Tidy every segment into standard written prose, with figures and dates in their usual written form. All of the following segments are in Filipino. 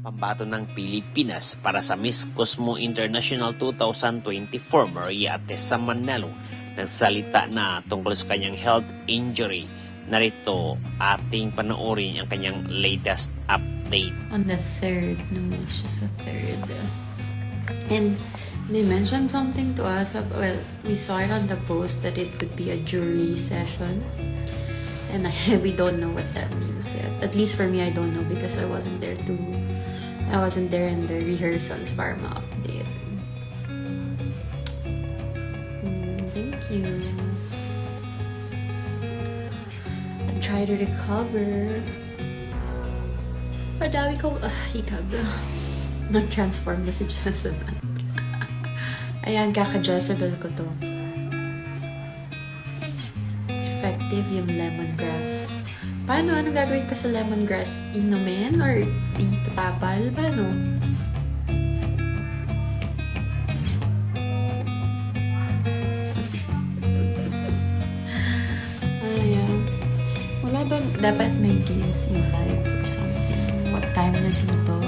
Pambato ng Pilipinas para sa Miss Cosmo International 2024, Maria Tessa Manalo nagsalita na tungkol sa kanyang health injury. Narito ating panoorin ang kanyang latest update. On the 3rd, no, it's just the 3rd. And they mentioned something to us, well, we saw it on the post that it would be a jury session. And we don't know what that means yet. At least for me, I don't know because I wasn't there in the rehearsals para ma-update. Thank you. I'll try to recover. Madami kong hikab. Nag-transform na si Jezebel. Ayan, kaka-Jezebel ko to. Effective yung lemongrass. Paano? Ano gagawin ko sa lemongrass? Inumin? Or itatapal? Paano? Ayan. Wala ba? Dapat may games in live or something. What time na dito?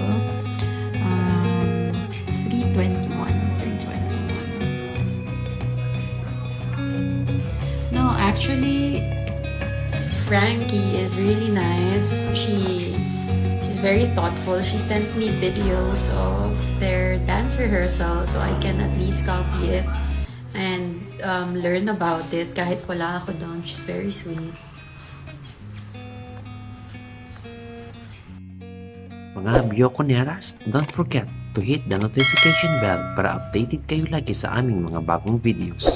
3:21. No, actually, Frankie is really nice. She's very thoughtful. She sent me videos of their dance rehearsal so I can at least copy it and learn about it kahit wala ako doon. She's very sweet. Mga Bioconeras, don't forget to hit the notification bell para updated kayo lagi sa aming mga bagong videos.